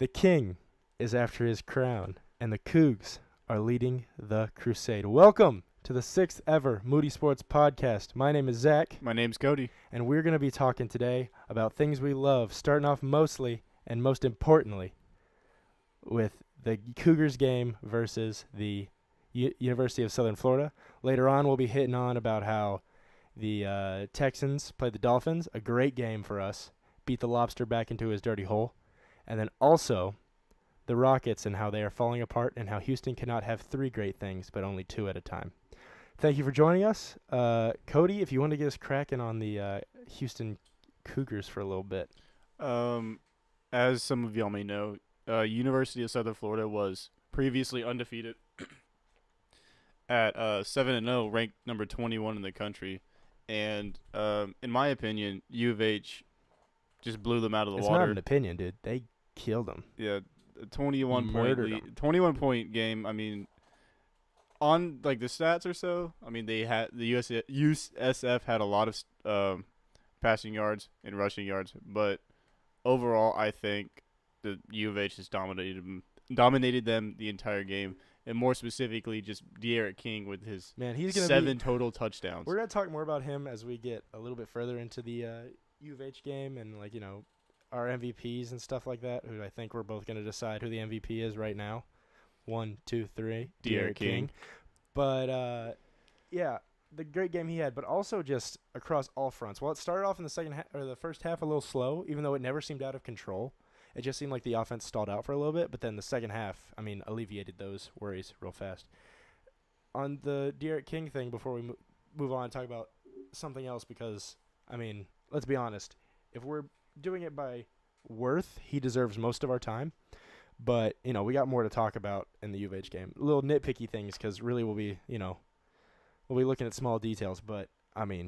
The king is after his crown, and the Cougs are leading the crusade. Welcome to the 6th ever Moody Sports Podcast. My name is Zach. My name's Cody. And we're going to be talking today about things we love, starting off mostly and most importantly with the Cougars game versus the University of Southern Florida. Later on, we'll be hitting on about how the Texans played the Dolphins, a great game for us, beat the lobster back into his dirty hole. And then also the Rockets and how they are falling apart and how Houston cannot have three great things but only two at a time. Thank you for joining us. Cody, if you want to get us cracking on the Houston Cougars for a little bit. As some of y'all may know, University of Southern Florida was previously undefeated at 7-0, ranked number 21 in the country. And in my opinion, U of H just blew them out of the water. It's not an opinion, dude. They killed them. Yeah, a 21-point game. I mean, on like the stats or so, I mean they had the USF had a lot of passing yards and rushing yards, but overall, I think the U of H just dominated them the entire game, and more specifically, just De'Aaron King with his he's gonna 7 total touchdowns. We're gonna talk more about him as we get a little bit further into the U of H game and our MVPs and stuff like that. Who I think we're both gonna decide who the MVP is right now. 1, 2, 3. De'Aaron King. But yeah, the great game he had, but also just across all fronts. Well, it started off in the first half a little slow, even though it never seemed out of control. It just seemed like the offense stalled out for a little bit, but then the second half, alleviated those worries real fast. On the De'Aaron King thing, before we move on and talk about something else, because, let's be honest. If we're doing it by worth, he deserves most of our time. But, we got more to talk about in the U of H game. Little nitpicky things, because really we'll be looking at small details. But,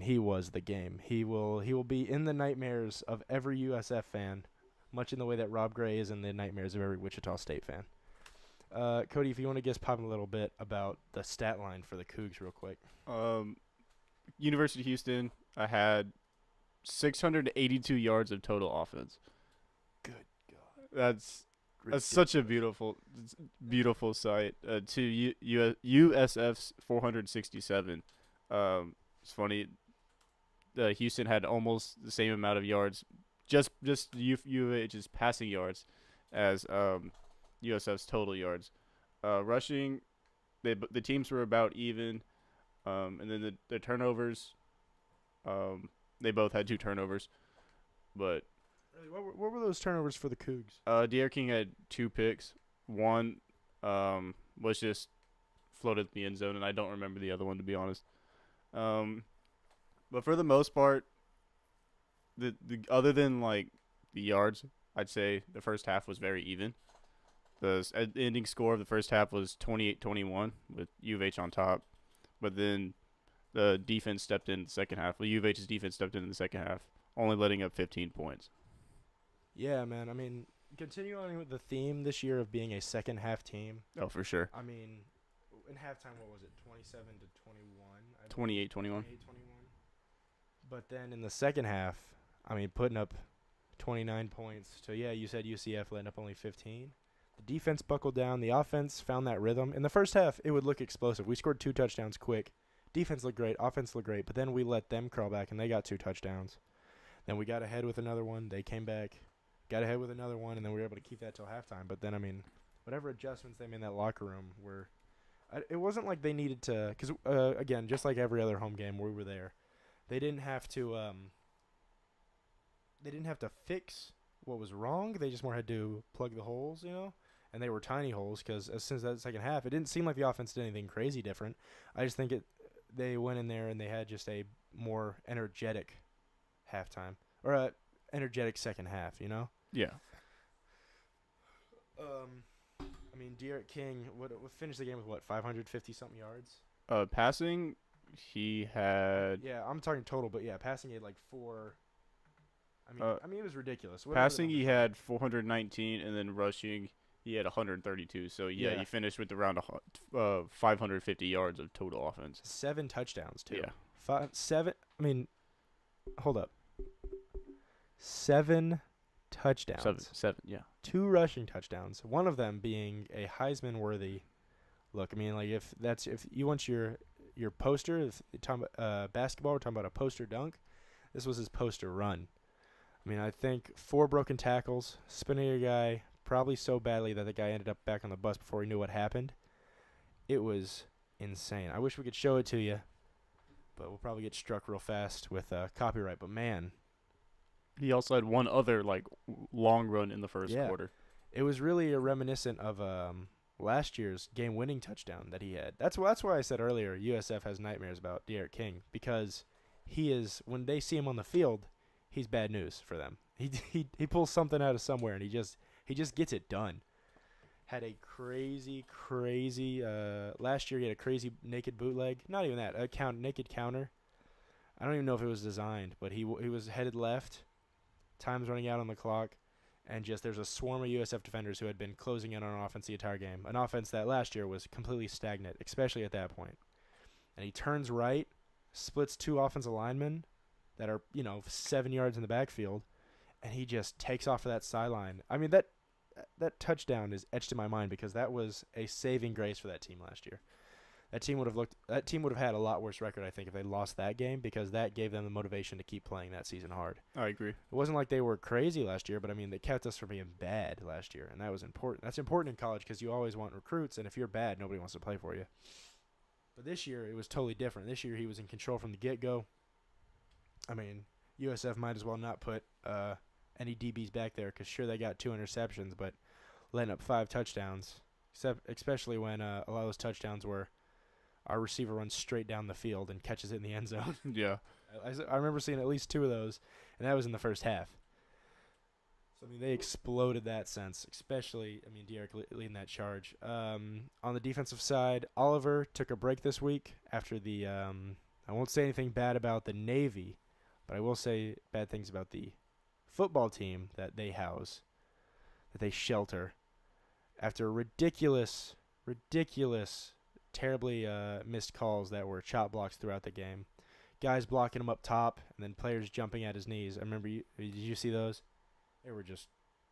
he was the game. He will be in the nightmares of every USF fan, much in the way that Rob Gray is in the nightmares of every Wichita State fan. Cody, if you want to just pop a little bit about the stat line for the Cougs real quick. University of Houston, I had 682 yards of total offense. Good God. That's such a beautiful sight. To USF's 467. It's funny. Houston had almost the same amount of yards, just U of H's passing yards, as USF's total yards. Rushing, the teams were about even, and then the turnovers. They both had 2 turnovers, but. What were those turnovers for the Cougs? De'Aaron King had 2 picks. One was just floated in the end zone, and I don't remember the other one, to be honest. But for the most part, the other than the yards, I'd say the first half was very even. The ending score of the first half was 28-21 with U of H on top, but then the defense stepped in the second half. Well, U of H's defense stepped in the second half, only letting up 15 points. Yeah, man. Continuing with the theme this year of being a second half team. Oh, for sure. In halftime, what was it? 27-21. 28-21. But then in the second half, putting up 29 points. So yeah, you said UCF letting up only 15. The defense buckled down. The offense found that rhythm. In the first half, it would look explosive. We scored 2 touchdowns quick. Defense looked great. Offense looked great. But then we let them crawl back, and they got 2 touchdowns. Then we got ahead with another one. They came back. Got ahead with another one, and then we were able to keep that till halftime. But then, whatever adjustments they made in that locker room were it wasn't like they needed to – because, again, just like every other home game, we were there. They didn't have to fix what was wrong. They just more had to plug the holes, And they were tiny holes because as soon as that second half, it didn't seem like the offense did anything crazy different. I just think they went in there and they had just a more energetic halftime – or a energetic second half, Yeah. De'Aaron King would finish the game with 550-something yards? Passing, he had. Yeah, I'm talking total, but yeah, passing he had 4. It was ridiculous. Passing he had 419, and then rushing he had 132. So yeah. He finished with around 550 yards of total offense. 7 touchdowns too. Yeah. Hold up. 7 touchdowns. Seven, yeah. 2 rushing touchdowns. One of them being a Heisman-worthy look. I mean, like if you want your poster, if you're talking about basketball, we're talking about a poster dunk. This was his poster run. I mean, I think 4 broken tackles, spinning a guy probably so badly that the guy ended up back on the bus before he knew what happened. It was insane. I wish we could show it to you, but we'll probably get struck real fast with copyright. But man, He also had one other long run in the first quarter. it was really a reminiscent of last year's game-winning touchdown that he had. That's why I said earlier USF has nightmares about De'Aaron King, because he is, when they see him on the field, he's bad news for them. He pulls something out of somewhere and he just gets it done. Had a crazy last year he had a crazy naked bootleg. Not even that, naked counter. I don't even know if it was designed, but he was headed left. Time's running out on the clock, and just there's a swarm of USF defenders who had been closing in on offense the entire game. An offense that last year was completely stagnant, especially at that point. And he turns right, splits 2 offensive linemen that are, 7 yards in the backfield, and he just takes off of that sideline. I mean, that touchdown is etched in my mind because that was a saving grace for that team last year. That team would have had a lot worse record, I think, if they lost that game, because that gave them the motivation to keep playing that season hard. I agree. It wasn't like they were crazy last year, but I mean, they kept us from being bad last year, and that was important. That's important in college because you always want recruits, and if you're bad, nobody wants to play for you. But this year, it was totally different. This year, he was in control from the get-go. I mean, USF might as well not put any DBs back there because, sure, they got 2 interceptions, but letting up 5 touchdowns, especially when a lot of those touchdowns were our receiver runs straight down the field and catches it in the end zone. Yeah. I remember seeing at least 2 of those, and that was in the first half. So, I mean, they exploded that sense, especially, De'Aaron leading that charge. On the defensive side, Oliver took a break this week after the I won't say anything bad about the Navy, but I will say bad things about the football team that they house, that they shelter, after ridiculous, terribly missed calls that were chop blocks throughout the game. Guys blocking him up top, and then players jumping at his knees. I remember, did you see those? They were just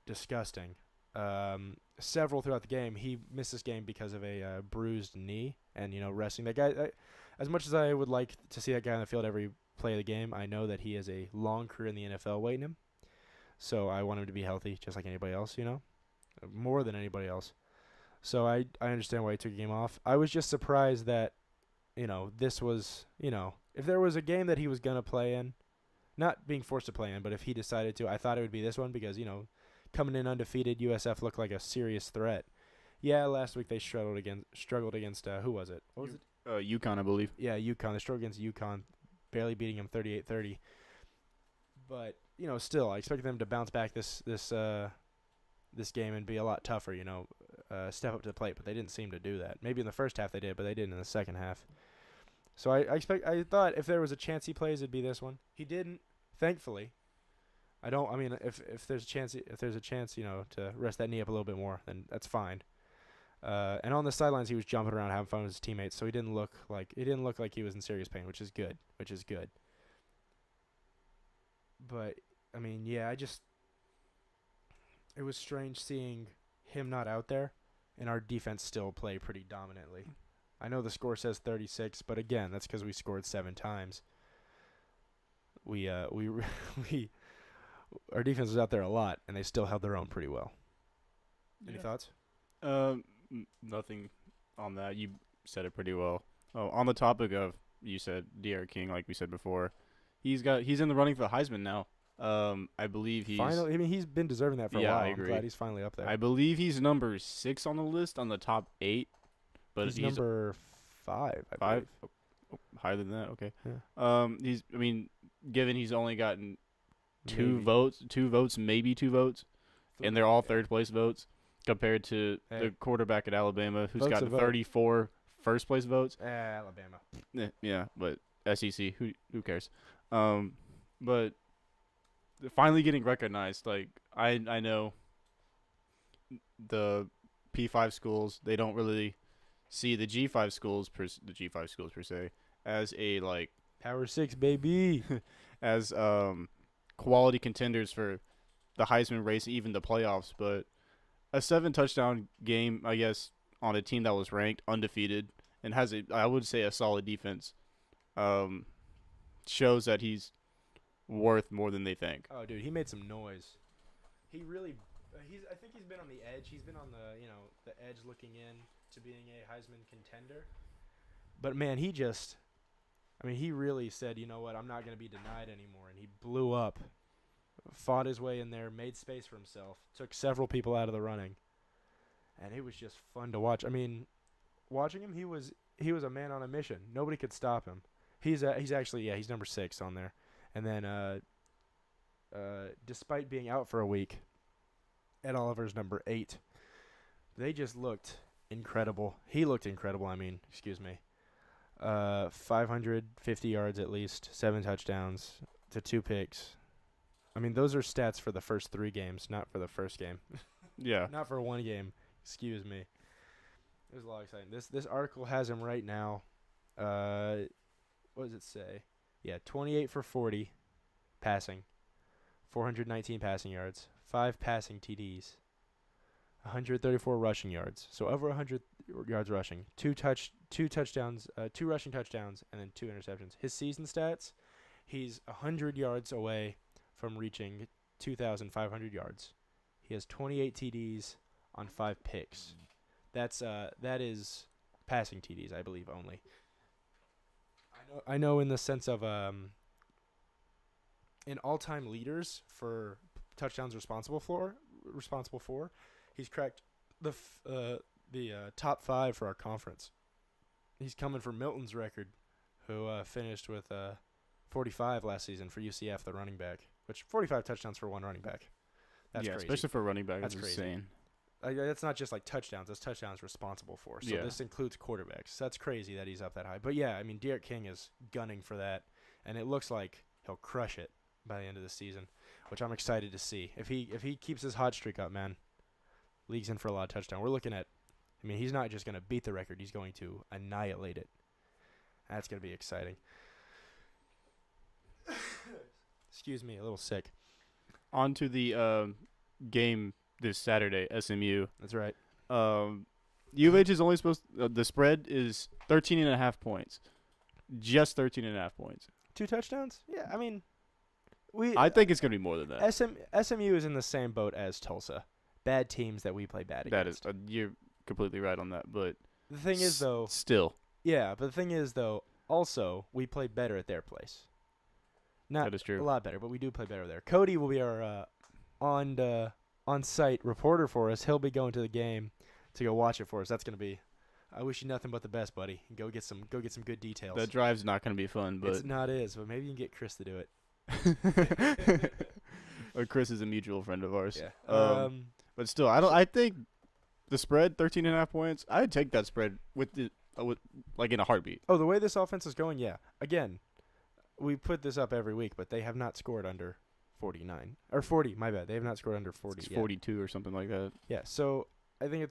disgusting. Several throughout the game. He missed this game because of a bruised knee and, resting. That guy, as much as I would like to see that guy on the field every play of the game, I know that he has a long career in the NFL waiting him. So I want him to be healthy just like anybody else, more than anybody else. So I understand why he took a game off. I was just surprised that, this was, if there was a game that he was going to play in, not being forced to play in, but if he decided to, I thought it would be this one because, coming in undefeated, USF looked like a serious threat. Yeah, last week they struggled against who was it? What was it? UConn, I believe. Yeah, UConn. They struggled against UConn, barely beating them 38-30. But, still, I expected them to bounce back this game and be a lot tougher, step up to the plate, but they didn't seem to do that. Maybe in the first half they did, but they didn't in the second half. So I thought if there was a chance he plays, it'd be this one. He didn't, thankfully. If there's a chance, to rest that knee up a little bit more, then that's fine. And on the sidelines, he was jumping around, having fun with his teammates, so he didn't look like he was in serious pain, which is good. But it was strange seeing him not out there, and our defense still play pretty dominantly. I know the score says 36, but again, that's because we scored 7 times. Our defense was out there a lot, and they still held their own pretty well. Any thoughts? Nothing on that. You said it pretty well. Oh, on the topic of, you said De'Aaron King, like we said before, he's in the running for the Heisman now. I believe he's finally. He's been deserving that for a while. I agree. I'm glad he's finally up there. I believe he's number 6 on the list on the top 8, but he's number 5. I believe. Oh, higher than that. Okay. Yeah. Given he's only gotten 2 votes, maybe 2 votes, and they're all third place votes, compared to the quarterback at Alabama who's got 34 first place votes. Alabama. Yeah, but SEC, who cares? But finally getting recognized. Like I know the P5 schools, they don't really see the G5 schools per se as a Power 6 baby as quality contenders for the Heisman race, even the playoffs. But a 7-touchdown game, I guess, on a team that was ranked undefeated and has I would say, a solid defense, shows that he's worth more than they think. Oh, dude, he made some noise. He really, I think he's been on the edge. He's been on the edge looking in to being a Heisman contender. But man, he really said, you know what, I'm not going to be denied anymore, and he blew up, fought his way in there, made space for himself, took several people out of the running, and it was just fun to watch. I mean, watching him, he was a man on a mission. Nobody could stop him. He's actually he's number 6 on there, and then despite being out for a week, Ed Oliver's number 8. They just looked incredible. He looked incredible. 550 yards at least, 7 touchdowns to 2 picks. I mean, those are stats for the first 3 games, not for the first game. Yeah. Not for one game. Excuse me. It was a lot exciting. This article has him right now. What does it say? Yeah, 28 for 40 passing, 419 passing yards, 5 passing TDs, 134 rushing yards. So over 100 yards rushing, 2 touchdowns, 2 rushing touchdowns, and then 2 interceptions. His season stats, he's 100 yards away from reaching 2,500 yards. He has 28 TDs on 5 picks. That is passing TDs, I believe, only. I know in the sense of in all-time leaders for touchdowns responsible for, he's cracked the top 5 for our conference. He's coming for Milton's record, who finished with 45 last season for UCF, the running back, which 45 touchdowns for one running back. That's crazy. Especially for a running back. That's crazy. Insane. That's not just like touchdowns. That's touchdowns responsible for. So this includes quarterbacks. That's crazy that he's up that high. But yeah, I mean, Derek King is gunning for that, and it looks like he'll crush it by the end of the season, which I'm excited to see. If he keeps his hot streak up, man, league's in for a lot of touchdowns. We're looking at, I mean, he's not just going to beat the record. He's going to annihilate it. That's going to be exciting. Excuse me, a little sick. On to the game this Saturday, SMU. That's right. U of H is only supposed the spread is 13.5 points. Just 13.5 points. 2 touchdowns? Yeah, I mean, I think it's going to be more than that. SMU is in the same boat as Tulsa. Bad teams that we play bad against. That is, you're completely right on that, but the thing is, though, still. Yeah, but the thing is, though, also, we play better at their place. Not that is true. A lot better, but we do play better there. Cody will be our on-site reporter for us. He'll be going to the game to go watch it for us. That's going to be – I wish you nothing but the best, buddy. Go get some good details. That drive's not going to be fun, but – It's not but maybe you can get Chris to do it. Or Chris is a mutual friend of ours. Yeah. But still, I think the spread, 13.5 points, I'd take that spread with like in a heartbeat. Oh, the way this offense is going, yeah. Again, we put this up every week, but they have not scored under 49 or 40. My bad. They have not scored under 40. It's 42 or something like that. Yeah. So I think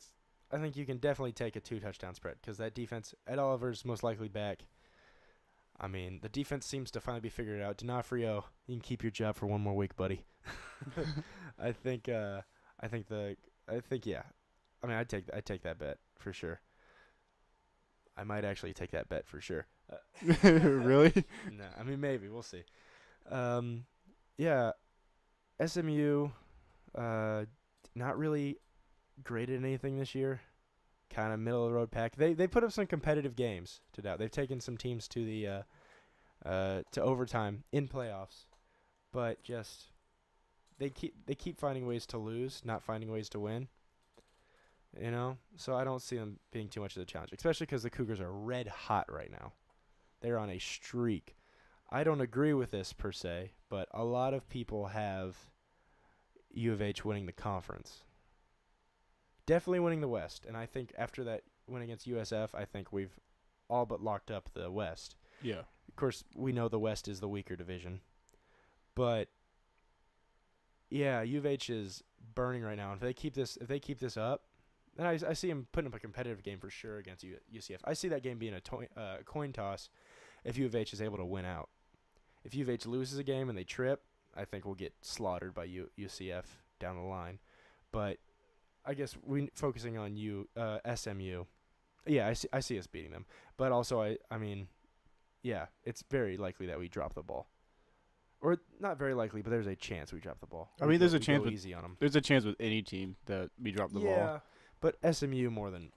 you can definitely take a 2-touchdown spread because that defense, Ed Oliver's most likely back. I mean, the defense seems to finally be figured out. D'Onofrio, you can keep your job for one more week, buddy. I think yeah. I mean, I'd take that bet for sure. I might actually take that bet for sure. Really? No, I mean maybe we'll see. Yeah, SMU, not really great at anything this year. Kind of middle of the road pack. They put up some competitive games to doubt. They've taken some teams to the to overtime in playoffs, but just they keep finding ways to lose, not finding ways to win. You know, so I don't see them being too much of a challenge, especially because the Cougars are red hot right now. They're on a streak. I don't agree with this per se, but a lot of people have U of H winning the conference. Definitely winning the West, and I think after that win against USF, I think we've all but locked up the West. Yeah. Of course, we know the West is the weaker division, but yeah, U of H is burning right now. If they keep this up, then I see them putting up a competitive game for sure against UCF. I see that game being a coin toss if U of H is able to win out. If U of H loses a game and they trip, I think we'll get slaughtered by UCF down the line. But I guess focusing on SMU. Yeah, I see us beating them. But also, I mean, yeah, it's very likely that we drop the ball. Or not very likely, but there's a chance we drop the ball. I mean, there's a chance easy on them. There's a chance with any team that we drop the ball. Yeah, but SMU more than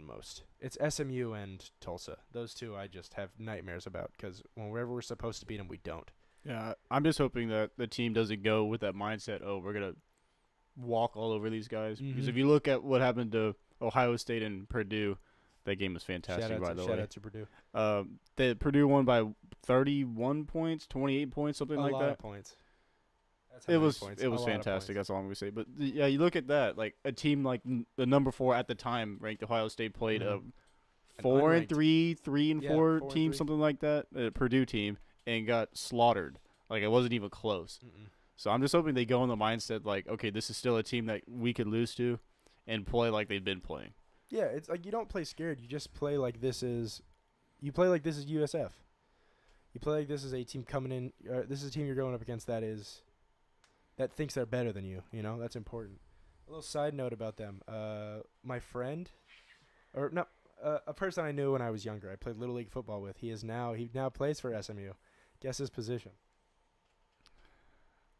most. It's SMU and Tulsa. Those two I just have nightmares about because whenever we're supposed to beat them, we don't. Yeah, I'm just hoping that the team doesn't go with that mindset, oh, we're going to walk all over these guys. Because if you look at what happened to Ohio State and Purdue, that game was fantastic, by the way. Shout out to Purdue. Purdue won by 31 points, 28 points, something like that. A lot of points. It was fantastic. That's all I'm going to say. But, yeah, you look at that. Like, a team like the number 4 at the time ranked Ohio State played a 4-3, 3-4 team, something like that, a Purdue team, and got slaughtered. Like, it wasn't even close. So I'm just hoping they go in the mindset like, okay, this is still a team that we could lose to and play like they've been playing. Yeah, it's like you don't play scared. You just play like this is – you play like this is USF. You play like this is a team coming in this is a team you're going up against that thinks they're better than you. You know, that's important. A little side note about them. My friend – or no, a person I knew when I was younger. I played Little League football with. He now plays for SMU. Guess his position.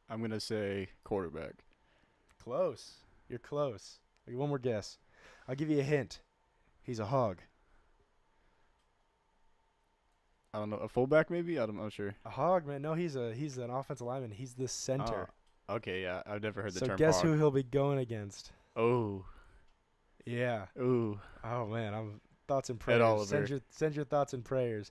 I'm going to say quarterback. Close. You're close. One more guess. I'll give you a hint. He's a hog. I don't know. A fullback maybe? I'm not sure. A hog, man. No, he's an offensive lineman. He's the center. Okay, yeah. I've never heard the term So guess hog. who he'll be going against. Oh. Yeah. Ooh. Oh, man. Thoughts and prayers. Ed Oliver. Send your thoughts and prayers.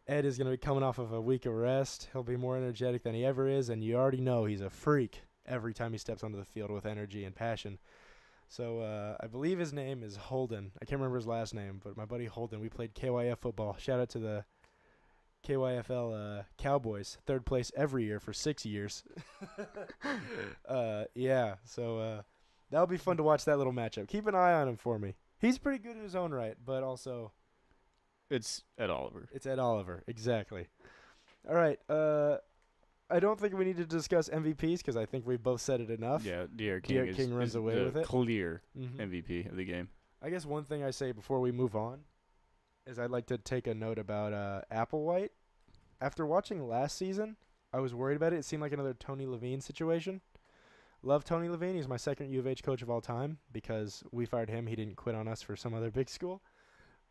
Ed is going to be coming off of a week of rest. He'll be more energetic than he ever is, and you already know he's a freak every time he steps onto the field with energy and passion. So I believe his name is Holden. I can't remember his last name, but my buddy Holden, we played KYF football. Shout out to the KYFL Cowboys, third place every year for 6 years. Yeah, so that'll be fun to watch that little matchup. Keep an eye on him for me. He's pretty good in his own right, but also it's Ed Oliver. It's Ed Oliver, exactly. All right, I don't think we need to discuss MVPs because I think we've both said it enough. Yeah, De'Aaron King runs away with it. Clear MVP of the game. I guess one thing I say before we move on is I'd like to take a note about Applewhite. After watching last season, I was worried about it. It seemed like another Tony Levine situation. Love Tony Levine. He's my second U of H coach of all time because we fired him. He didn't quit on us for some other big school.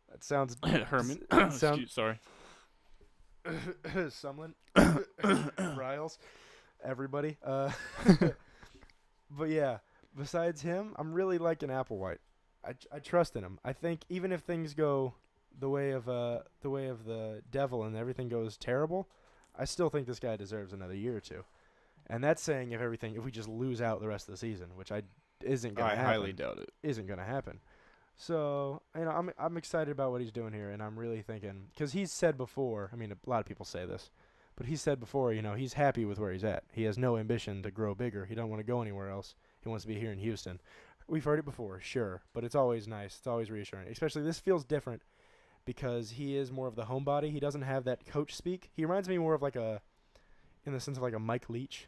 That sounds Herman. Sorry. Sumlin, Riles, everybody. But yeah, besides him, I'm really liking Applewhite. I trust in him. I think even if things go the way of the devil and everything goes terrible, I still think this guy deserves another year or two. And that's saying if we just lose out the rest of the season, which isn't gonna happen. I highly doubt it. Isn't gonna happen. So, I'm excited about what he's doing here, and I'm really thinking – because he's said before – I mean, a lot of people say this, but he's said before, he's happy with where he's at. He has no ambition to grow bigger. He don't want to go anywhere else. He wants to be here in Houston. We've heard it before, sure, but it's always nice. It's always reassuring. Especially this feels different because he is more of the homebody. He doesn't have that coach speak. He reminds me more of in the sense of like a Mike Leach.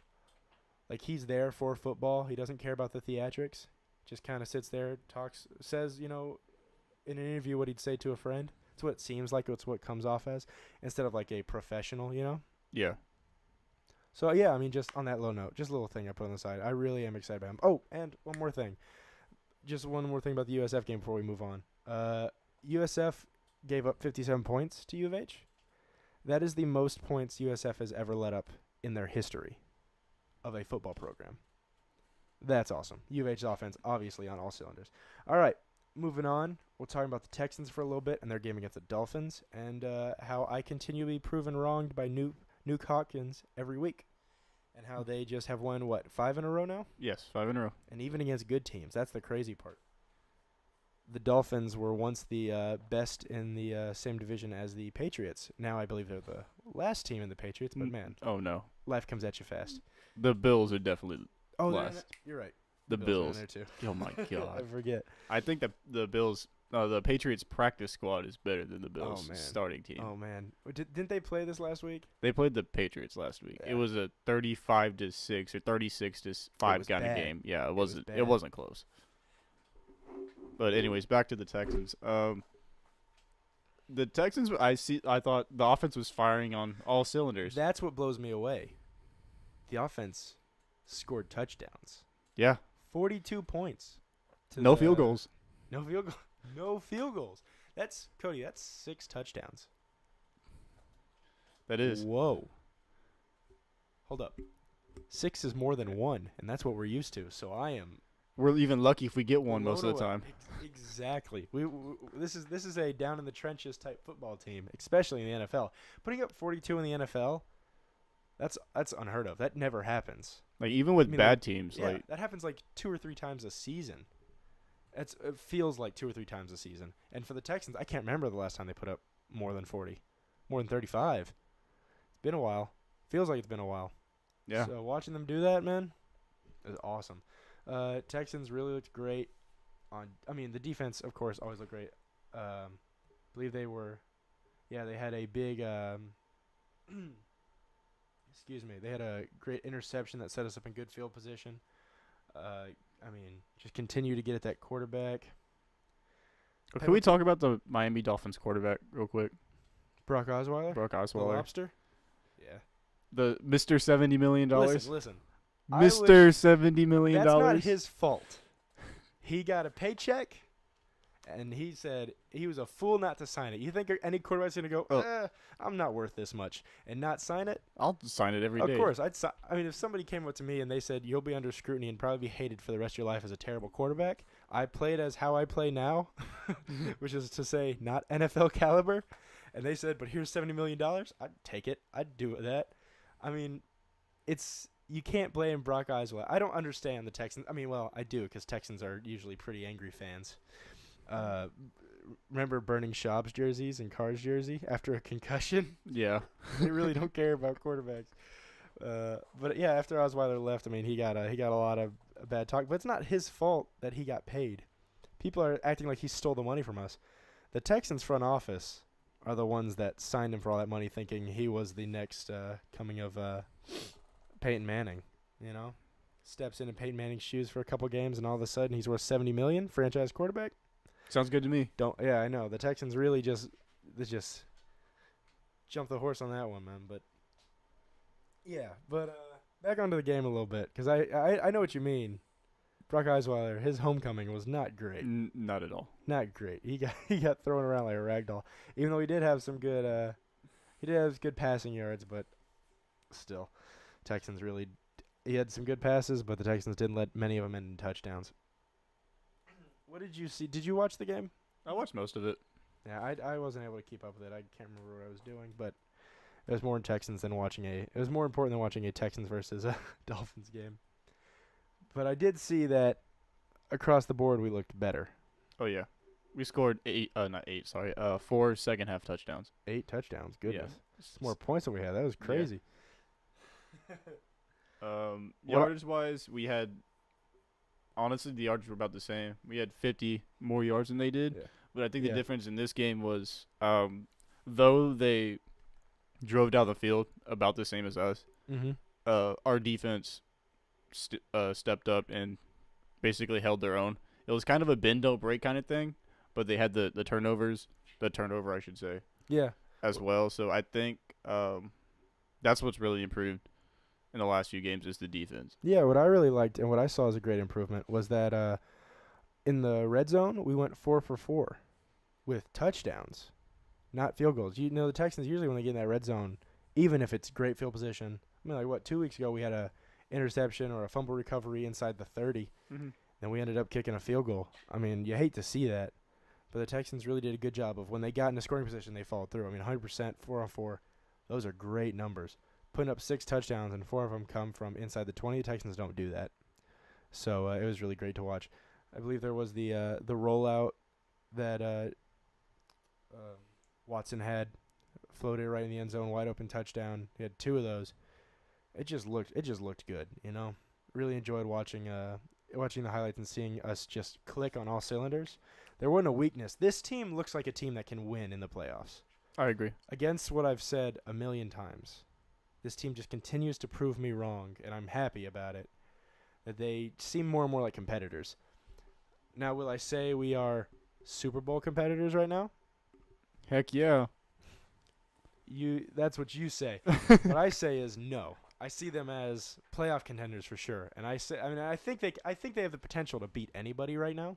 Like he's there for football. He doesn't care about the theatrics. Just kind of sits there, talks, says, in an interview what he'd say to a friend. It's what it seems like. It's what comes off as, instead of like a professional, Yeah. So, yeah, I mean, just on that low note, just a little thing I put on the side. I really am excited about him. Oh, and one more thing. Just one more thing about the USF game before we move on. USF gave up 57 points to U of H. That is the most points USF has ever let up in their history of a football program. That's awesome. U of H's offense, obviously, on all cylinders. All right, moving on. We'll talk about the Texans for a little bit and their game against the Dolphins and how I continue to be proven wronged by Nuke Hopkins every week and how they just have won, 5 in a row now? Yes, 5 in a row. And even against good teams. That's the crazy part. The Dolphins were once the best in the same division as the Patriots. Now I believe they're the last team in the Patriots, but man. Oh, no. Life comes at you fast. The Bills are definitely last. You're right. The were in Bills. there too. Oh my I god. forget. I think that the Patriots practice squad is better than the Bills man. starting team. Oh man, didn't they play this last week? They played the Patriots last week. Yeah. It was a 35-6 or 36-5 kind of game. Yeah, it wasn't. bad. It wasn't close. But anyways, back to the Texans. The Texans. I thought the offense was firing on all cylinders. That's what blows me away. The offense scored touchdowns. Yeah. 42 points. No field goals. No field goal. No field goals. That's Cody. That's 6 touchdowns. That is. Whoa. Hold up. 6 is more than 1, and that's what we're used to. So I am. We're even lucky if we get one most of the blown away. time. Exactly. This is a down in the trenches type football team, especially in the NFL. Putting up 42 in the NFL, that's unheard of. That never happens. Like even with bad teams, Yeah, like that happens like 2 or 3 times a season. It feels like 2 or 3 times a season. And for the Texans, I can't remember the last time they put up more than 40, more than 35. It's been a while. Feels like it's been a while. yeah. So watching them do that, man, is awesome. Texans really looked great. The defense, of course, always looked great. I believe they were, they had a big, excuse me, they had a great interception that set us up in good field position. Just continue to get at that quarterback. Can we talk about the Miami Dolphins quarterback real quick? Brock Osweiler? Brock The Osweiler. lobster? Yeah. The Mr. $70 million. Listen. Mr. $70 million. That's not his fault. He got a paycheck, and he said he was a fool not to sign it. You think any quarterback's going to go, I'm not worth this much, and not sign it? I'll sign it every day. Of course. If somebody came up to me and they said, you'll be under scrutiny and probably be hated for the rest of your life as a terrible quarterback, I played as how I play now, which is to say not NFL caliber, and they said, but here's $70 million, I'd take it. I'd do that. You can't blame Brock Osweiler. I don't understand the Texans. I do, because Texans are usually pretty angry fans. Remember burning Schaub's jerseys and Carr's jersey after a concussion? Yeah. They really don't care about quarterbacks. But yeah, after Osweiler left, he got a lot of bad talk. But it's not his fault that he got paid. People are acting like he stole the money from us. The Texans front office are the ones that signed him for all that money, thinking he was the next coming of Peyton Manning. Steps into Peyton Manning's shoes for a couple games, and all of a sudden he's worth $70 million, franchise quarterback. Sounds good to me. I know. The Texans really just jumped the horse on that one, man. But back onto the game a little bit, because I know what you mean. Brock Osweiler, his homecoming was not great. Not at all. Not great. He got thrown around like a rag doll. Even though he did have some good good passing yards, but still, Texans really he had some good passes, but the Texans didn't let many of them in touchdowns. What did you see? Did you watch the game? I watched most of it. Yeah, I wasn't able to keep up with it. I can't remember what I was doing, but it was more important than watching a Texans versus a Dolphins game. But I did see that across the board we looked better. Oh yeah, we scored 4 second half touchdowns. 8 touchdowns. Goodness, Yeah. it's more points than we had. That was crazy. Yardage wise, we had honestly the yards were about the same. We had 50 more yards than they did. Yeah. But I think the Yeah. difference in this game was though they drove down the field about the same as us, our defense stepped up and basically held their own. It was kind of a bend don't break kind of thing, but they had the turnover I should say. Yeah. As well. So I think that's what's really improved in the last few games is the defense. Yeah, what I really liked and what I saw as a great improvement was that in the red zone, we went 4 for 4 with touchdowns, not field goals. The Texans usually when they get in that red zone, even if it's great field position, 2 weeks ago we had a interception or a fumble recovery inside the 30, then we ended up kicking a field goal. You hate to see that, but the Texans really did a good job of when they got into scoring position, they followed through. 100%, 4 on 4, those are great numbers. Putting up 6 touchdowns and 4 of them come from inside the 20. The Texans don't do that. So it was really great to watch. I believe there was the rollout that Watson had, floated right in the end zone, wide open touchdown. He had 2 of those. It just looked good, Really enjoyed watching. watching the highlights and seeing us just click on all cylinders, there wasn't a weakness. This team looks like a team that can win in the playoffs. I agree. Against what I've said a million times, this team just continues to prove me wrong, and I'm happy about it, that they seem more and more like competitors. Now, will I say we are Super Bowl competitors right now? Heck yeah. That's what you say. What I say is no. I see them as playoff contenders for sure. And I think they have the potential to beat anybody right now.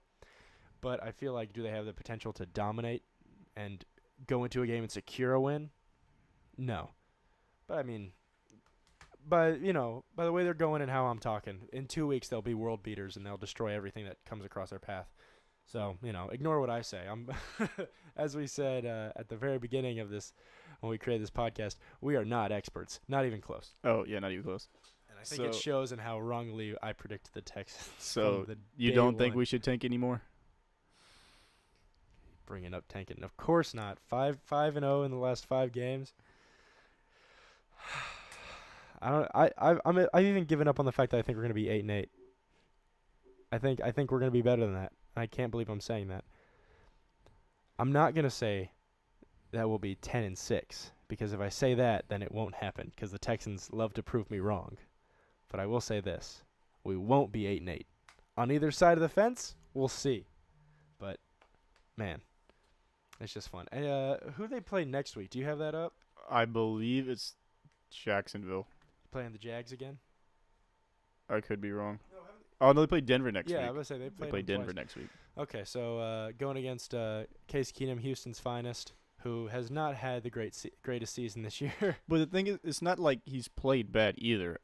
But I feel like, do they have the potential to dominate and go into a game and secure a win? No. But I mean, by the way they're going and how I'm talking, in 2 weeks they'll be world beaters and they'll destroy everything that comes across their path. So, ignore what I say. I'm as we said at the very beginning of this, when we created this podcast, we are not experts, not even close. Oh, yeah, not even close. And I think it shows in how wrongly I predicted the Texans. So, you don't think we should tank anymore? Bringing up tanking. Of course not. 5-0 in the last 5 games. I've even given up on the fact that I think we're going to be 8-8. I think we're going to be better than that. I can't believe I'm saying that. I'm not going to say that we'll be 10-6, because if I say that, then it won't happen, because the Texans love to prove me wrong. But I will say this. We won't be 8-8. On either side of the fence, we'll see. But, man, it's just fun. And who they play next week? Do you have that up? I believe it's Jacksonville. Playing the Jags again? I could be wrong. Oh, no, they play Denver next week. Yeah, I was going to say they play Denver next week. Okay, so going against Case Keenum, Houston's finest, who has not had the greatest season this year. But the thing is, it's not like he's played bad either.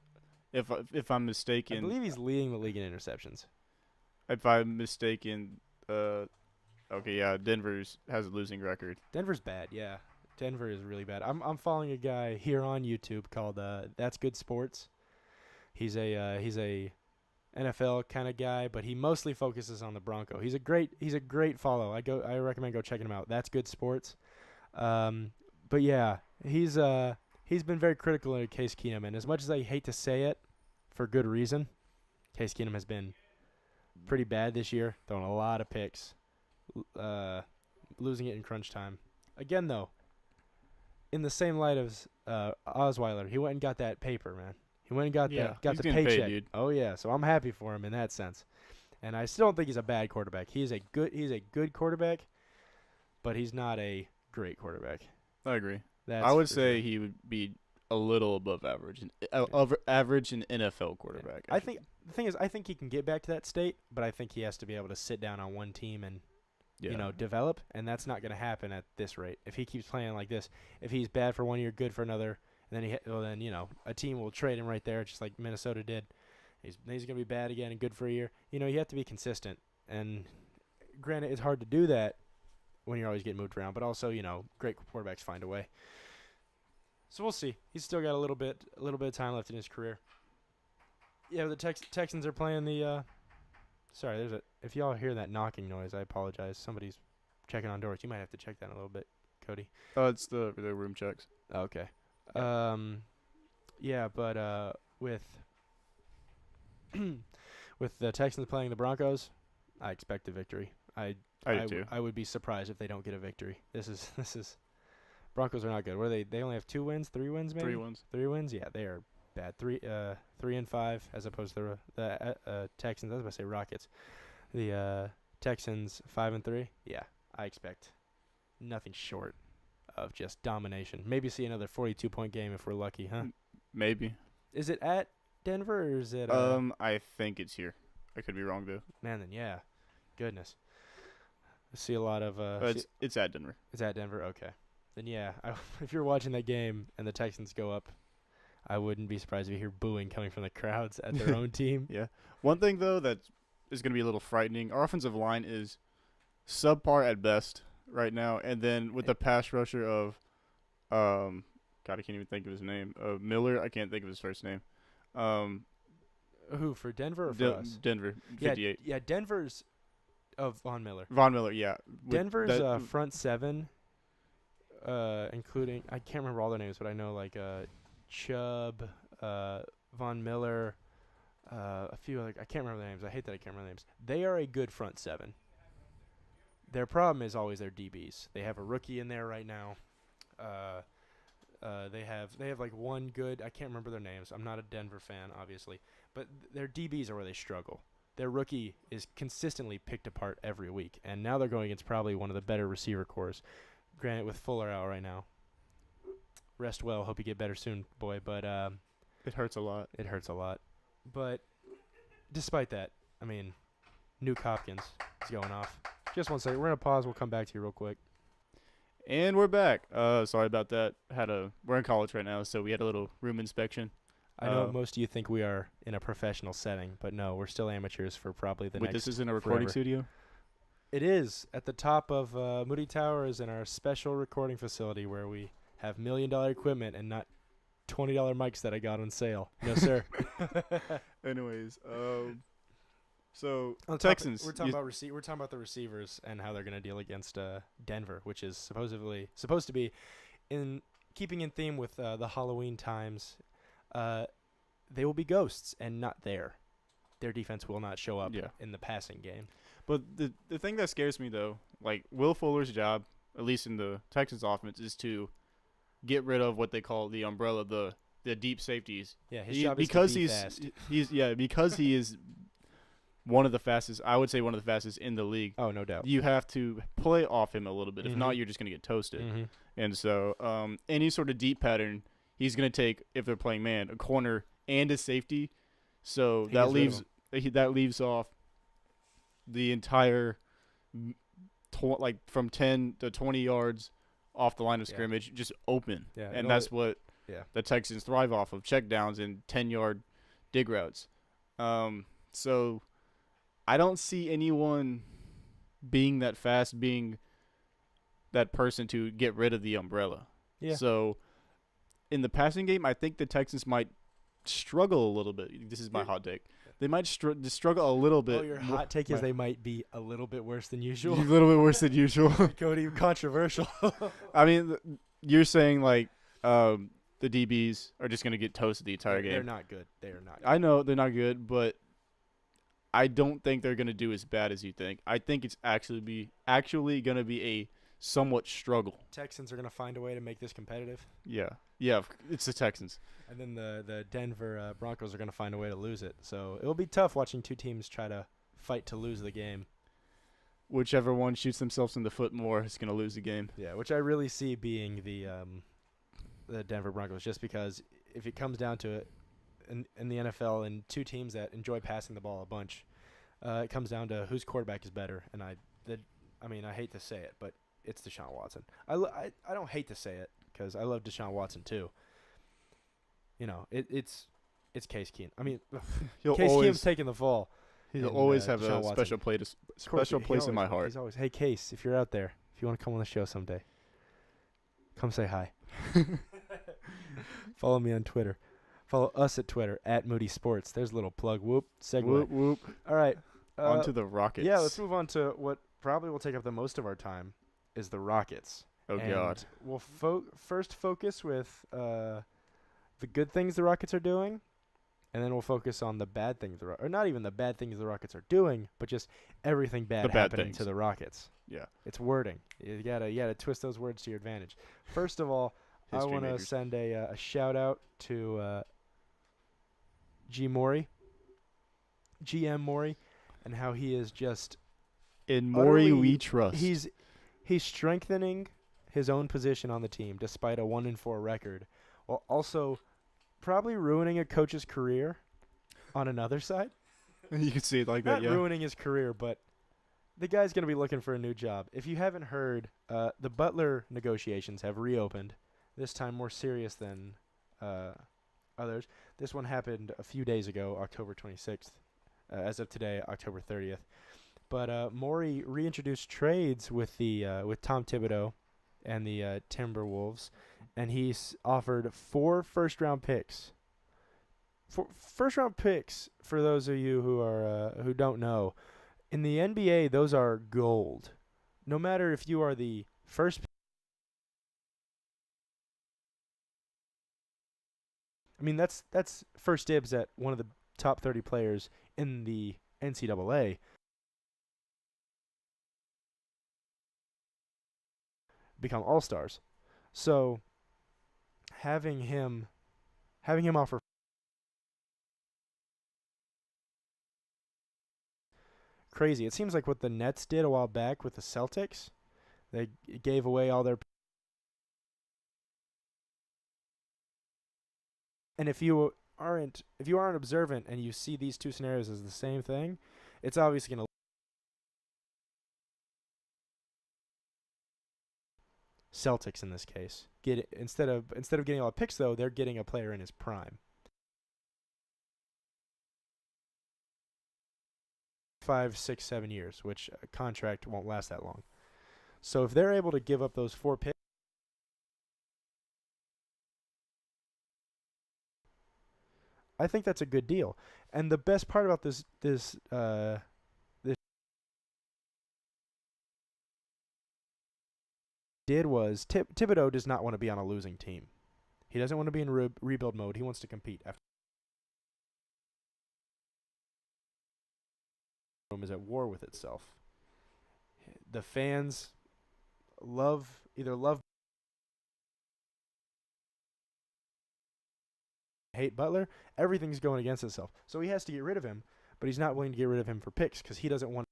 If I'm mistaken, I believe he's leading the league in interceptions. If I'm mistaken, okay, yeah, Denver's has a losing record. Denver's bad, yeah. Denver is really bad. I'm following a guy here on YouTube called That's Good Sports. He's a NFL kind of guy, but he mostly focuses on the Bronco. He's a great follow. I recommend go checking him out. That's Good Sports. But yeah, he's been very critical of Case Keenum, and as much as I hate to say it, for good reason, Case Keenum has been pretty bad this year, throwing a lot of picks, losing it in crunch time. Again, though, in the same light as Osweiler, he went and got that paper, man. He went and got the paycheck. Paid, dude. Oh yeah, so I'm happy for him in that sense. And I still don't think he's a bad quarterback. He's a good quarterback, but he's not a great quarterback. I agree. I would say he would be a little above average, average in NFL quarterback. I think the thing is, I think he can get back to that state, but I think he has to be able to sit down on one team and develop, and that's not going to happen at this rate. If he keeps playing like this, if he's bad for 1 year, good for another, and then a team will trade him right there, just like Minnesota did. He's going to be bad again and good for a year. You have to be consistent, and granted, it's hard to do that when you're always getting moved around, but also, great quarterbacks find a way. So we'll see. He's still got a little bit of time left in his career. Yeah, the Texans are playing the. Sorry, if y'all hear that knocking noise, I apologize. Somebody's checking on doors. You might have to check that in a little bit, Cody. Oh, it's the room checks. Okay. Yeah. But with with the Texans playing the Broncos, I expect a victory. I do too. I would be surprised if they don't get a victory. This is Broncos are not good. What are they? They only have 2 wins, 3 wins, maybe. 3 wins. 3 wins. Yeah, they are bad. 3-5 as opposed to the Texans. I was about to say Rockets. The Texans 5-3. Yeah, I expect nothing short of just domination. Maybe see another 42-point game if we're lucky, huh? Maybe. Is it at Denver or is it? I think it's here. I could be wrong though. Man, then yeah, goodness. I see a lot of. It's at Denver. It's at Denver. Okay. Then yeah, if you're watching that game and the Texans go up, I wouldn't be surprised if you hear booing coming from the crowds at their own team. Yeah. One thing though that is going to be a little frightening. Our offensive line is subpar at best right now, and then with the pass rusher of, God, I can't even think of his name. Miller, I can't think of his first name. Who, for Denver or for us? Denver, 58. Yeah, Denver's of Von Miller. Von Miller, yeah. Denver's front seven, including, I can't remember all their names, but I know like Chubb, Von Miller, a few other. I can't remember their names. I hate that I can't remember their names. They are a good front seven. Their problem is always their DBs. They have a rookie in there right now. They have like one good. I can't remember their names. I'm not a Denver fan, obviously, but their DBs are where they struggle. Their rookie is consistently picked apart every week, and now they're going against probably one of the better receiver cores. Granted, with Fuller out right now. Rest well. Hope you get better soon, boy. But It hurts a lot. it hurts a lot. But despite that, I mean, Nuke Hopkins is going off. Just one second. We're gonna pause. We'll come back to you real quick. And we're back. Sorry about that. We're in college right now, so we had a little room inspection. I know most of you think we are in a professional setting, but no, we're still amateurs for probably the next. This is in a recording forever. studio? It is at the top of Moody Towers in our special recording facility where we have $1 million equipment and not $20 mics that I got on sale. No, sir. Anyways, so On Texans. We're talking about the receivers and how they're going to deal against Denver, which is supposed to be in keeping in theme with the Halloween times. They will be ghosts and not there. Their defense will not show up in the passing game. But the thing that scares me though, like Will Fuller's job, at least in the Texans offense, is to get rid of what they call the umbrella, the deep safeties. Yeah, his job is to be fast. fast. Because he is one of the fastest. I would say one of the fastest in the league. Oh, no doubt. You have to play off him a little bit. If not, Mhm. you're just gonna get toasted. Mm-hmm. And so, any sort of deep pattern, he's gonna take, if they're playing man, a corner and a safety. So He that gets rid of leaves leaves off the entire like from 10 to 20 yards off the line of scrimmage, just open. Yeah, and that's what yeah. the Texans thrive off of: check downs and 10-yard dig routes. So I don't see anyone being that fast, being that person to get rid of the umbrella. Yeah. So in the passing game, I think the Texans might struggle a little bit. This is my hot take. They might struggle a little bit. Oh, your hot take is they might be a little bit worse than A usual. little bit worse than usual. Cody, controversial. I mean, you're saying like the DBs are just going to get toasted the entire game. They're not good. They are not good. I know they're not good, but I don't think they're going to do as bad as you think. I think it's actually going to be a somewhat struggle. Texans are going to find a way to make this competitive. Yeah, it's the Texans. And then the Denver Broncos are going to find a way to lose it. So it'll be tough watching two teams try to fight to lose the game. Whichever one shoots themselves in the foot more is going to lose the game. Yeah, which I really see being the Denver Broncos, just because if it comes down to it, in the NFL and two teams that enjoy passing the ball a bunch, it comes down to whose quarterback is better. And I hate to say it, but it's Deshaun Watson. I don't hate to say it because I love Deshaun Watson too. You know, it's Case Keenum. I mean, Case Keenum's taking the fall. He'll always have Deshaun a Watson. special place in my heart. He's always, hey Case, if you're out there, if you want to come on the show someday, come say hi. Follow me on Twitter. Follow us at Twitter at Moody Sports. There's a little plug. Whoop. Segue. Whoop, whoop. All right. On to the Rockets. Yeah, let's move on to what probably will take up the most of our time is the Rockets. Oh, and God. We'll first focus with the good things the Rockets are doing, and then we'll focus on the bad things, or not even the bad things the Rockets are doing, but just everything bad happening to the Rockets. Yeah. It's wording. You gotta twist those words to your advantage. First of all, I want to send a shout out to GM Morey, and how he is just in Morey utterly, we trust. He's strengthening his own position on the team despite a 1-4 record, while also probably ruining a coach's career on another side. You can see it like Not that, yeah. ruining his career, but the guy's going to be looking for a new job. If you haven't heard, the Butler negotiations have reopened, this time more serious than others. This one happened a few days ago, October 26th. As of today, October 30th. But Morey reintroduced trades with Tom Thibodeau and the Timberwolves, and he's offered 4 first-round picks. First-round picks, for those of you who don't know, in the NBA, those are gold. No matter if you are the first. I mean, that's first dibs at one of the top 30 players in the NCAA become all-stars. So having him offer crazy. It seems like what the Nets did a while back with the Celtics. They gave away all their. And if you aren't observant and you see these two scenarios as the same thing, it's obviously going to. Celtics in this case get instead of getting all the picks though, they're getting a player in his prime. 5, 6, 7 years, which a contract won't last that long. So if they're able to give up those 4 picks, I think that's a good deal. And the best part about this was Thibodeau does not want to be on a losing team. He doesn't want to be in rebuild mode. He wants to compete. After is at war with itself. The fans hate Butler. Everything's going against itself. So he has to get rid of him, but he's not willing to get rid of him for picks because he doesn't want.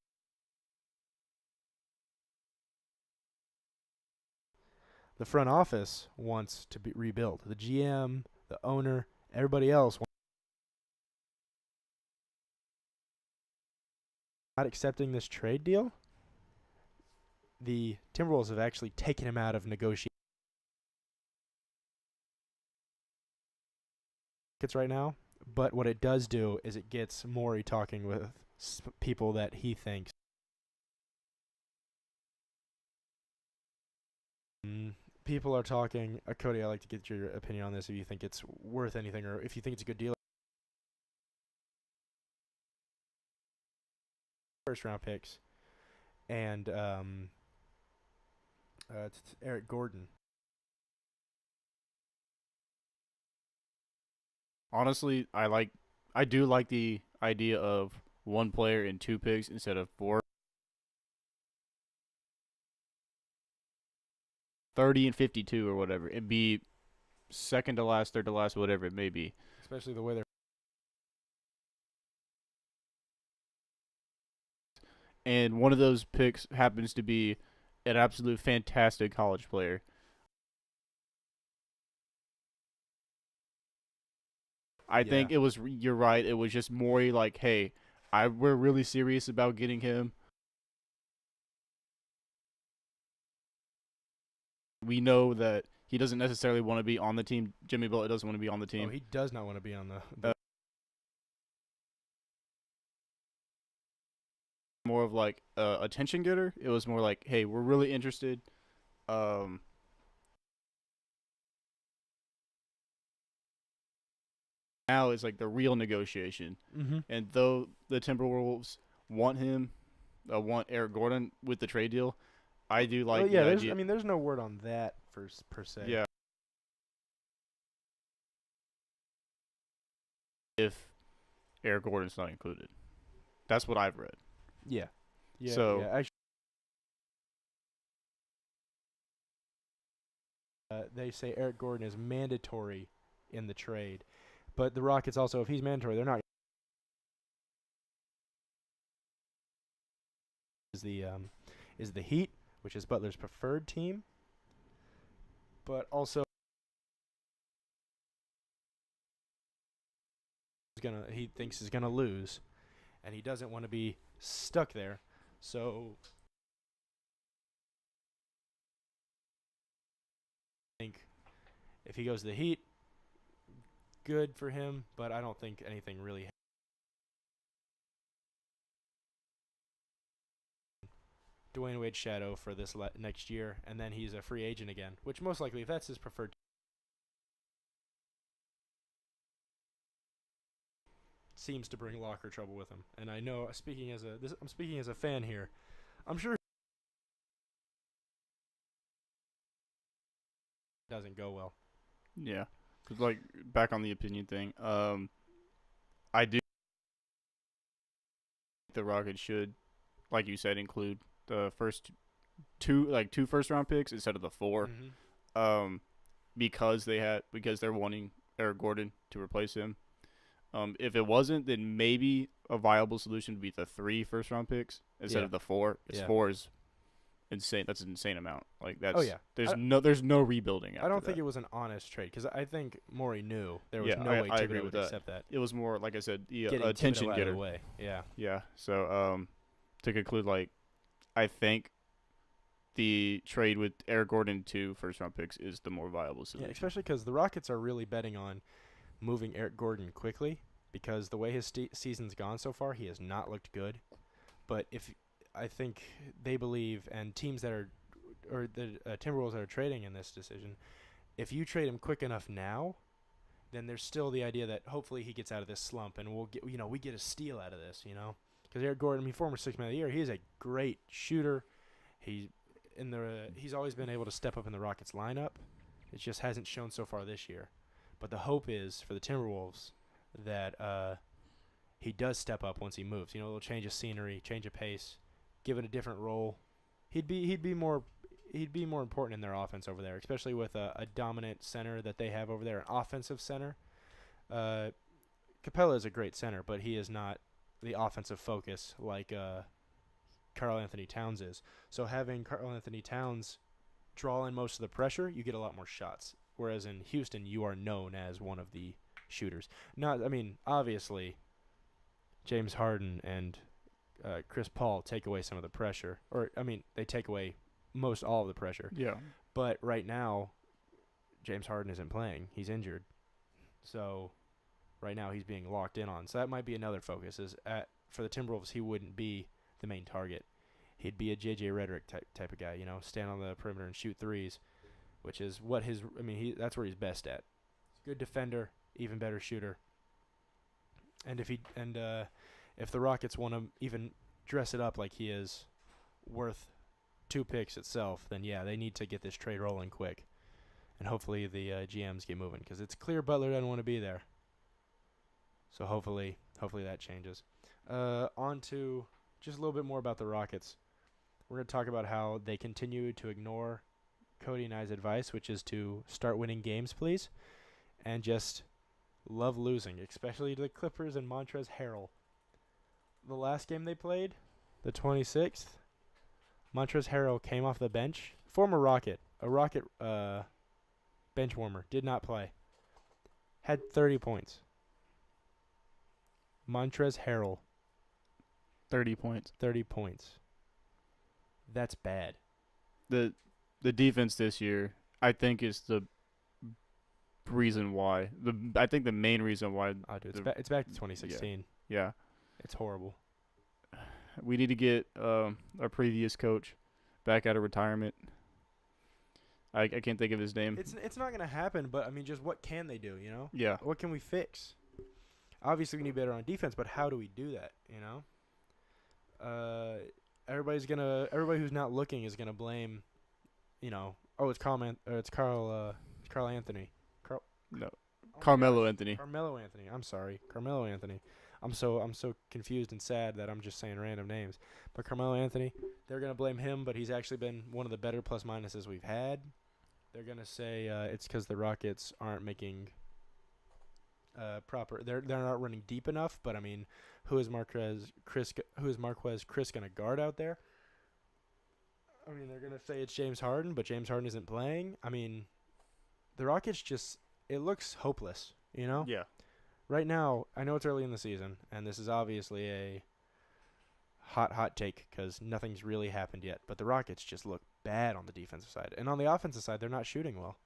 The front office wants to be rebuilt. The GM, the owner, everybody else not accepting this trade deal. The Timberwolves have actually taken him out of negotiations right now, but what it does do is it gets Morey talking with people that he thinks people are talking. Cody, I'd like to get your opinion on this if you think it's worth anything or if you think it's a good deal. First round picks and Eric Gordon. Honestly, I do like the idea of 1 player and 2 picks instead of 4. 30 and 52 or whatever. It'd be second to last, third to last, whatever it may be. Especially the way they're. And one of those picks happens to be an absolute fantastic college player. I think it was, you're right, it was just Morey like, hey, we're really serious about getting him. We know that he doesn't necessarily want to be on the team. Jimmy Butler doesn't want to be on the team. Oh, he does not want to be on the more of like attention getter. It was more like, hey, we're really interested. Now is like the real negotiation. Mm-hmm. And though the Timberwolves want Eric Gordon with the trade deal, I do like the idea. There's no word on that per se. Yeah. If Eric Gordon's not included. That's what I've read. Yeah. Yeah. So, yeah. Actually, they say Eric Gordon is mandatory in the trade, but the Rockets also, if he's mandatory, they're not. Is the Heat, which is Butler's preferred team, but also he thinks he's gonna lose, and he doesn't want to be stuck there. So I think if he goes to the Heat, good for him, but I don't think anything really. Dwayne Wade's shadow for this next year, and then he's a free agent again, which most likely, if that's his preferred, seems to bring locker trouble with him. And I know, I'm speaking as a fan here. I'm sure it doesn't go well. Yeah. 'Cause, like, back on the opinion thing, I do. the Rockets should, like you said, include the first two first round picks instead of the 4. Mm-hmm. Because they're wanting Eric Gordon to replace him. If it wasn't, then maybe a viable solution would be the 3 first round picks instead of the 4. Because 4 is insane. That's an insane amount. Like that's there's no rebuilding. After I don't think that. it was an honest trade because I think Morey knew there was no way I Thibodeau agree would with accept that. It was more like I said, Getting attention Thibodeau out of getter. the way. Yeah. Yeah. So to conclude, like I think the trade with Eric Gordon 2 first round picks is the more viable solution. Yeah, especially because the Rockets are really betting on moving Eric Gordon quickly because the way his season's gone so far, he has not looked good. But I think they believe, and teams that are, or the Timberwolves that are trading in this decision, if you trade him quick enough now, then there's still the idea that hopefully he gets out of this slump and we get a steal out of this, Because Eric Gordon, former 6th man of the year, he is a great shooter. He's always been able to step up in the Rockets lineup. It just hasn't shown so far this year. But the hope is for the Timberwolves that he does step up once he moves. A little change of scenery, change of pace, give it a different role. He'd be more important in their offense over there, especially with a dominant center that they have over there, an offensive center. Capella is a great center, but he is not the offensive focus like Karl Anthony Towns is. So having Karl Anthony Towns draw in most of the pressure, you get a lot more shots. Whereas in Houston, you are known as one of the shooters. Obviously, James Harden and Chris Paul take away some of the pressure. They take away most all of the pressure. Yeah. But right now, James Harden isn't playing. He's injured. So right now he's being locked in on. So that might be another focus. For the Timberwolves, he wouldn't be the main target. He'd be a J.J. Redick type of guy, stand on the perimeter and shoot threes, which is what that's where he's best at. Good defender, even better shooter. And if the Rockets want to even dress it up like he is worth 2 picks itself, then they need to get this trade rolling quick. And hopefully the GMs get moving because it's clear Butler doesn't want to be there. So hopefully that changes. On to just a little bit more about the Rockets. We're going to talk about how they continue to ignore Cody and I's advice, which is to start winning games, please, and just love losing, especially to the Clippers and Montrezl Harrell. The last game they played, the 26th, Montrezl Harrell came off the bench. Former Rocket, a Rocket bench warmer, did not play. Had 30 points. Montrezl Harrell. 30 points. 30 points. That's bad. The defense this year, I think, is the reason why. I think the main reason why. Oh, dude, it's back to 2016. Yeah. It's horrible. We need to get our previous coach back out of retirement. I can't think of his name. It's not going to happen, but, just what can they do, Yeah. What can we fix? Obviously, we need better on defense, but how do we do that, Everybody who's not looking is gonna blame, it's Carl Anthony. Carmelo Anthony. Carmelo Anthony. I'm sorry, Carmelo Anthony. I'm so confused and sad that I'm just saying random names. But Carmelo Anthony, they're gonna blame him, but he's actually been one of the better plus minuses we've had. They're gonna say it's because the Rockets aren't making proper. They're not running deep enough. But who is Marquez Chris gonna guard out there? They're gonna say it's James Harden, but James Harden isn't playing. The Rockets it looks hopeless. Yeah. Right now, I know it's early in the season, and this is obviously a hot take because nothing's really happened yet. But the Rockets just look bad on the defensive side, and on the offensive side, they're not shooting well.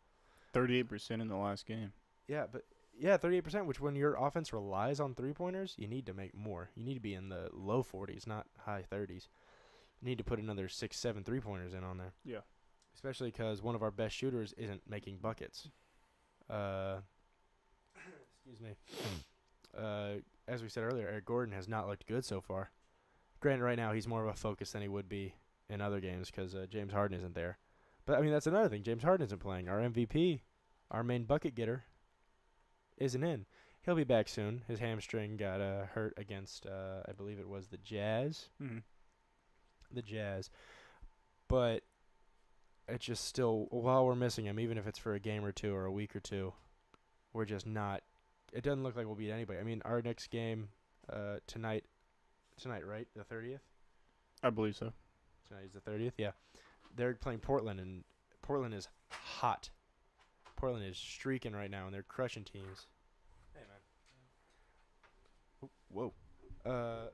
38% in the last game. Yeah, but 38%, which when your offense relies on three-pointers, you need to make more. You need to be in the low 40s, not high 30s. You need to put another 6-7 three-pointers in on there. Yeah. Especially because one of our best shooters isn't making buckets. Excuse me. As we said earlier, Eric Gordon has not looked good so far. Granted, right now he's more of a focus than he would be in other games because James Harden isn't there. But, that's another thing. James Harden isn't playing. Our MVP, our main bucket getter, isn't in. he'll be back soon. His hamstring got hurt against, I believe it was the Jazz. Mm-hmm. The Jazz. But it's just still, while we're missing him, even if it's for a game or two or a week or two, we're just not. It doesn't look like we'll beat anybody. I mean, our next game tonight, right? The 30th? I believe so. Tonight is the 30th, yeah. They're playing Portland, and Portland is hot. Portland is streaking right now, and they're crushing teams. Hey, man. Whoa.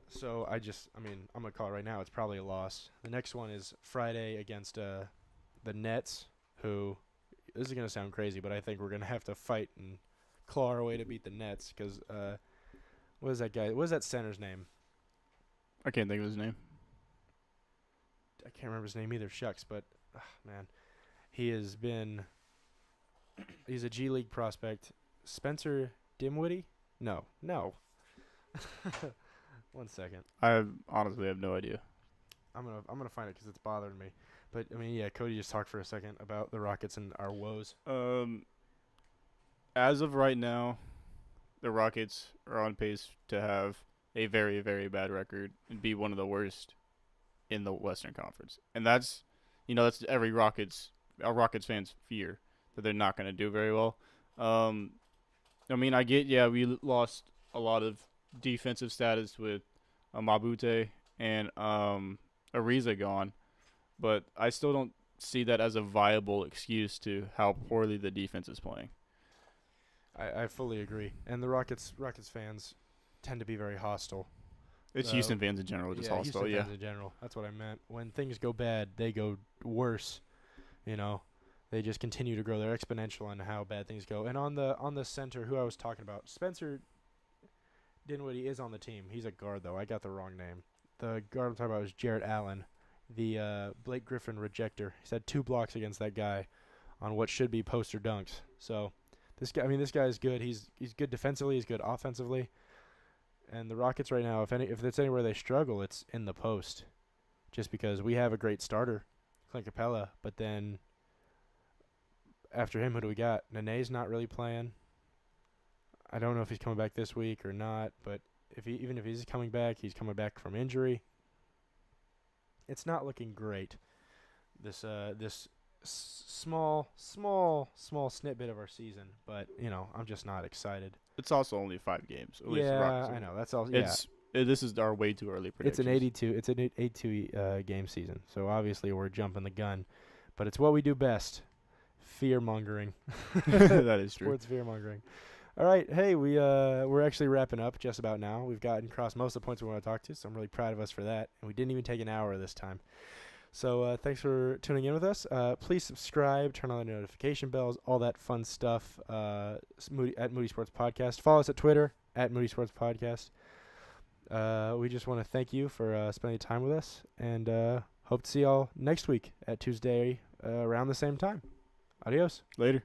So I'm going to call it right now. It's probably a loss. The next one is Friday against the Nets, who, this is going to sound crazy, but I think we're going to have to fight and claw our way to beat the Nets because, what is that guy? What is that center's name? I can't think of his name. I can't remember his name either, shucks, but, man, he's a G League prospect. Spencer Dinwiddie? No. 1 second. I honestly have no idea. I'm gonna find it because it's bothering me. But I mean, yeah, Cody just talked for a second about the Rockets and our woes. As of right now, the Rockets are on pace to have a very, very bad record and be one of the worst in the Western Conference. And that's every Rockets fans' fear that they're not going to do very well. I mean, I get, we lost a lot of defensive status with Mabute and Ariza gone, but I still don't see that as a viable excuse to how poorly the defense is playing. I fully agree. And the Rockets fans tend to be very hostile. It's Houston fans in general, just hostile. Houston fans in general. That's what I meant. When things go bad, they go worse. You know, they just continue to grow. They're exponential on how bad things go. And on the center, who I was talking about, Spencer Dinwiddie is on the team. He's a guard, though. I got the wrong name. The guard I'm talking about was Jarrett Allen, the Blake Griffin rejecter. He's had 2 blocks against that guy on what should be poster dunks. So this guy is good. He's good defensively. He's good offensively. And the Rockets right now, if it's anywhere they struggle, it's in the post, just because we have a great starter, Clint Capella, but then after him, who do we got? Nene's not really playing. I don't know if he's coming back this week or not, but even if he's coming back, he's coming back from injury. It's not looking great. This small snippet of our season, but I'm just not excited. It's also only 5 games. At least I know. That's all. Yeah. This is our way too early prediction. It's an 82 game season, so obviously we're jumping the gun, but it's what we do best: fear mongering. That is true. Sports fear mongering. All right, hey, we're actually wrapping up just about now. We've gotten across most of the points we want to talk to, so I'm really proud of us for that. And we didn't even take an hour this time. So thanks for tuning in with us. Please subscribe, turn on the notification bells, all that fun stuff at Moody Sports Podcast. Follow us at Twitter at Moody Sports Podcast. We just want to thank you for spending time with us, and hope to see y'all next week at Tuesday around the same time. Adios. Later.